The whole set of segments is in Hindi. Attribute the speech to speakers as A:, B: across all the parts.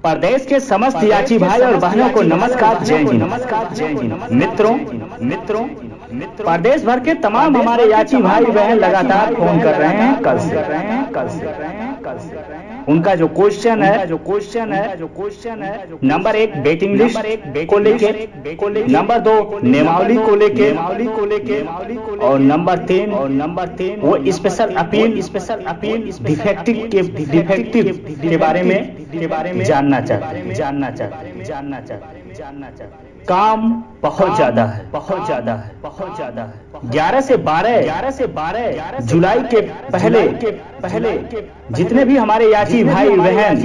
A: प्रदेश के समस्त याची भाई और बहनों को नमस्कार, जय हिंद। नमस्कार, जय हिंद। मित्रों प्रदेश भर के तमाम हमारे याची भाई बहन लगातार फोन कर रहे हैं कल से। उनका जो क्वेश्चन है नंबर 1 वेटिंग लिस्ट को लेके, नंबर 2 नेमावली को लेके, और नंबर 3 वो स्पेशल अपील डिफेक्टिव के बारे में जानना चाहते हैं। काम बहुत ज्यादा है। 11 से 12 जुलाई के पहले जितने भी हमारे याची भाई बहन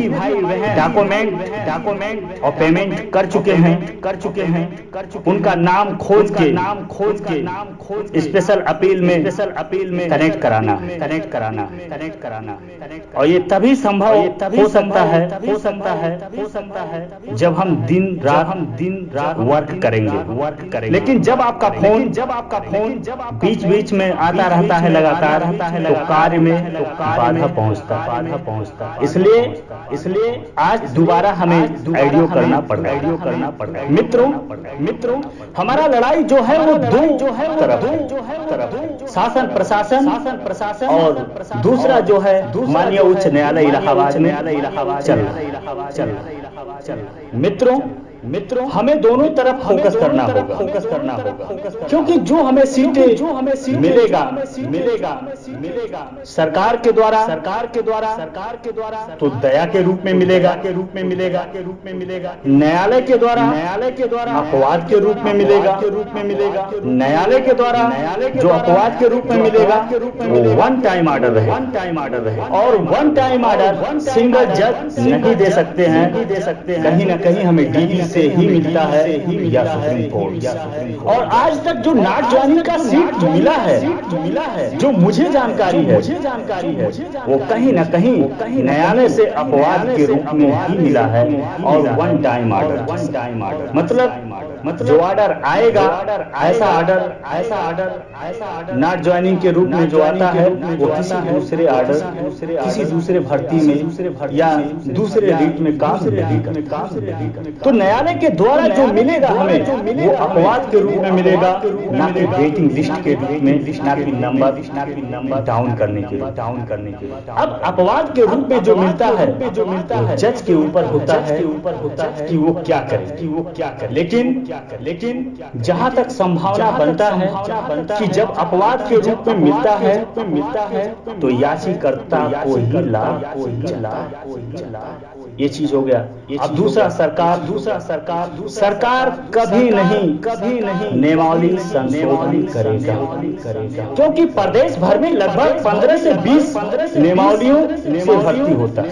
A: डॉक्यूमेंट और पेमेंट कर चुके हैं उनका नाम खोज के स्पेशल अपील में कनेक्ट कराना। और ये तभी संभव हो सकता है जब हम दिन रात वर्क करेंगे। लेकिन जब आपका फोन बीच में आता रहता है लगातार, तो कार्य में बाधा पहुंचता। इसलिए आज दोबारा हमें आइडियो करना पड़ रहा है। मित्रों हमारा लड़ाई जो है वो दो तरफ, शासन प्रशासन और दूसरा जो है माननीय उच्च न्यायालय इलाहाबाद में चल रहा है। मित्रों हमें दोनों तरफ फोकस करना होगा, क्योंकि जो हमें सीटें मिलेगा सरकार के द्वारा तो दया के रूप में मिलेगा, न्यायालय के द्वारा अपवाद के रूप में मिलेगा, न्यायालय के द्वारा जो अपवाद के रूप में मिलेगा वो वन टाइम ऑर्डर रहे। और वन टाइम ऑर्डर सिंगल जज नहीं दे सकते हैं, कहीं ना कहीं हमें डीजी से ही मिलता है या सुप्रीम कोर्ट। और आज तक जो नॉट ज्वाइनिंग का सीट मिला है, जो मुझे जानकारी है वो कहीं ना कहीं न्यायालय से अपवाद के रूप में ही मिला है और वन टाइम ऑर्डर। मतलब जो ऑर्डर आएगा, ऐसा ऑर्डर नॉट ज्वाइनिंग के रूप में जो आता है वो किसी दूसरे भर्ती में या दूसरे रीट में काम नहीं। तो न्यायालय के द्वारा जो मिलेगा हमें वो अपवाद के रूप में मिलेगा, ना कि वेटिंग लिस्ट के रूप में, ना कि नंबर डाउन करने के लिए। अब अपवाद के रूप में जो मिलता है जज के ऊपर होता है कि वो क्या करे। लेकिन जहां तक संभावना बनता है कि जब अपवाद के रूप में मिलता है तो याचिकर्ता को ही लाभ। ये चीज हो गया। अब दूसरा सरकार कभी नहीं नेमावली संशोधन करेगा, क्योंकि प्रदेश भर में लगभग 15 से 20 नेमावलियों से भर्ती होता है।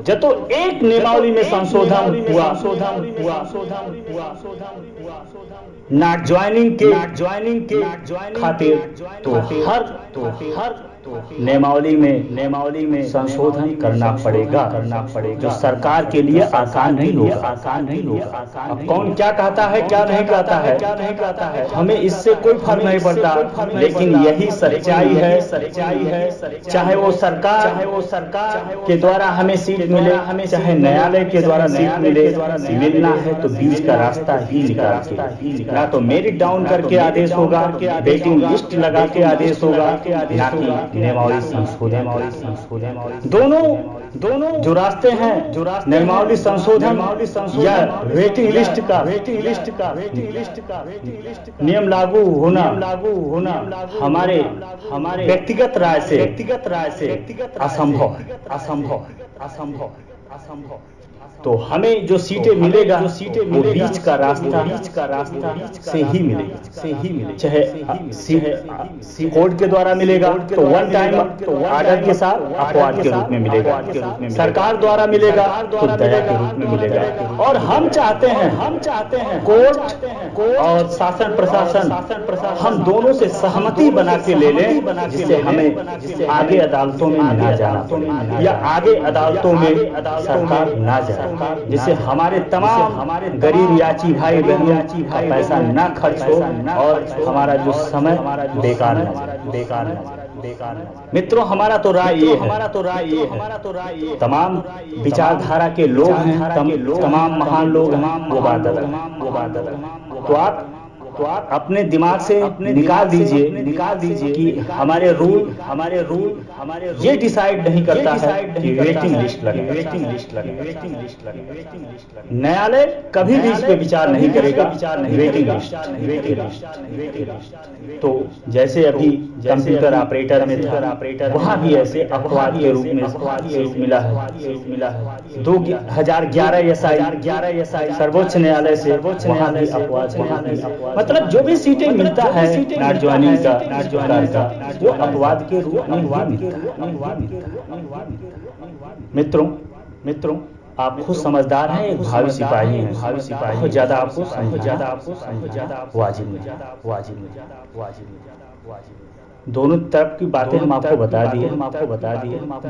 A: जब तो एक नेमावली में संशोधन हुआ नॉट ज्वाइनिंग के खातिर, तो हर नेमावली में संशोधन करना पड़ेगा, जो सरकार के लिए आसान नहीं होगा। अब कौन क्या कहता है क्या नहीं कहता है हमें इससे कोई फर्क नहीं पड़ता, लेकिन यही सच्चाई है। चाहे वो सरकार के द्वारा हमें सीट मिले, चाहे न्यायालय के द्वारा सीट मिलना है तो बीच का रास्ता ही निकाल के, ना तो मेरिट डाउन करके आदेश होगा, वेटिंग लिस्ट लगा के आदेश होगा, ना कि नेमावली संशोधन। दोनों जो रास्ते हैं, नेमावली संशोधन या वेटिंग लिस्ट का नियम लागू होना हमारे व्यक्तिगत राय से असंभव। तो हमें जो सीटें मिलेगा वो बीच का रास्ता से ही मिलेगा। चाहे कोर्ट के द्वारा मिलेगा तो वन टाइम ऑर्डर के साथ अपवाद के रूप में मिलेगा, सरकार द्वारा मिलेगा तो दया के रूप में मिलेगा। और हम चाहते हैं कोर्ट और शासन प्रशासन हम दोनों से सहमति बना के ले लें, जिससे हमें आगे अदालतों में ना जाना या आगे अदालतों में सरकार ना जाए, जिससे हमारे तमाम गरीब याची भाई बहनों का पैसा ना खर्च हो और हमारा जो समय बेकार न मित्रों, हमारा तो राय ये है, तमाम विचारधारा के लोग हैं, तमाम महान लोग हैं, वो बात अलग है। तो आप अपने दिमाग से निकाल दीजिए कि हमारे रूल ये डिसाइड नहीं करता है कि वेटिंग लिस्ट लगे। न्यायालय कभी भी इस पे विचार नहीं करेगा वेटिंग लिस्ट। तो जैसे अभी कंप्यूटर ऑपरेटर में था, वहाँ भी ऐसे अपवाद के रूप में सीट मिला है। 2011 SI सर्वोच्च न्यायालय से वहाँ भी अपवाद। मतलब जो भी सीटें मिलता है नॉट ज्वाइनिंग का वो अपवाद के रूप में ही मिलता है। मित्रों, आप खुद समझदार हैं, एक भावी सिपाही हैं, बहुत ज्यादा आपको वाजिब नहीं। दोनों तरफ की बातें हम आपको बता दिए।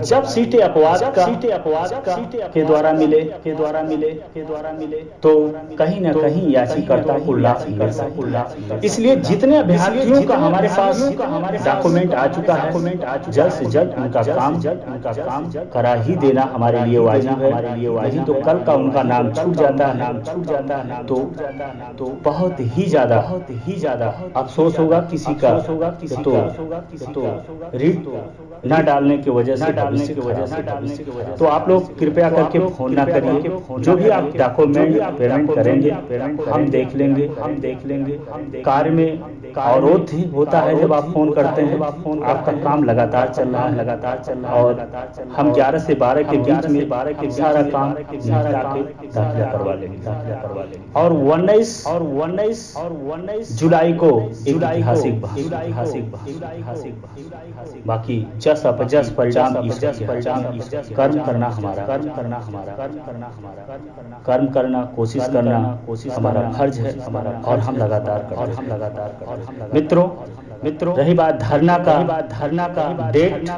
A: जब सीटें अपवाद के द्वारा मिले तो कहीं न कहीं याचिकाकर्ता को लाभ मिल सकता है। इसलिए जितने अभ्यर्थियों का हमारे पास डॉक्यूमेंट आ चुका है, जल्द से जल्द उनका काम करा ही देना हमारे लिए वाजिब है। नहीं तो कल का उनका नाम छूट जाता है तो बहुत ही ज्यादा अफसोस होगा किसी का। तो रीड न डालने की वजह से तो आप लोग कृपया करके फोन ना करिए। जो भी आप डॉक्यूमेंट पेमेंट करेंगे हम देख लेंगे। कार्य में अवरोध होता है जब आप फोन करते हैं। आपका काम लगातार चल रहा है और हम 11 से 12 के बीच में सारा काम निपटा के दाखिला करवा लेंगे। और 19 जुलाई को एक ऐतिहासिक बाकी जस अपजस परिणाम कर्म करना कोशिश करना हमारा फर्ज है और हम लगातार करते हैं। मित्रों, रही बात धरना का डेट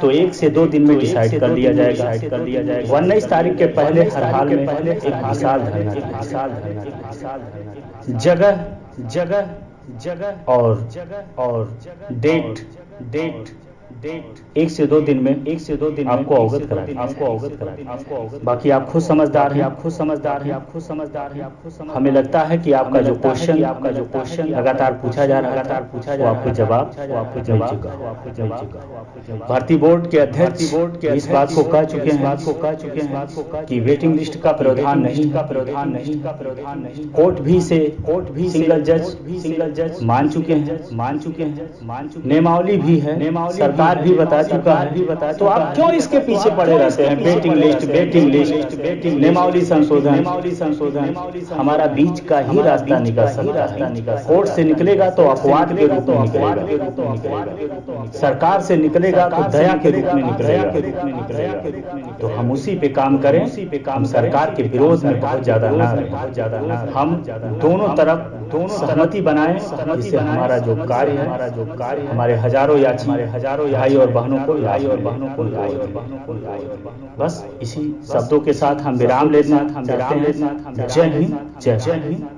A: तो 1 से 2 दिन में डिसाइड कर लिया जाएगा। 19 तारीख के पहले हर हाल में एक विशाल धरना, जगह और डेट 1 से 2 दिन में आपको अवगत करा। बाकी आप खुद समझदार हैं। हमें लगता है कि आपका जो क्वेश्चन लगातार पूछा जा रहा है वो आपको जवाब मिल चुका। भारतीय बोर्ड के अध्यक्ष इस बात को कह चुके हैं कि वेटिंग लिस्ट का प्रावधान नहीं। कोर्ट भी सिंगल जज मान चुके हैं। नियमावली भी है, सरकार भी बता चुका है। तो आप क्यों इसके पीछे पड़े रहते हैं? वेटिंग लिस्ट नियमावली संशोधन हमारा बीच का ही रास्ता निकल सकता है। कोर्ट से निकलेगा तो अपवाद के रूप में निकलेगा, सरकार से निकलेगा तो दया के रूप में निकलेगा। तो हम उसी पे काम करें, हम सरकार के विरोध में बहुत ज्यादा ना रहें। हम दोनों तरफ सहमति बनाएं, जिससे हमारा जो कार्य है हमारे हजारों भाई और बहनों को बस इसी शब्दों के साथ हम विराम लेना चाहते हैं। जय हिंद, जय हिंद।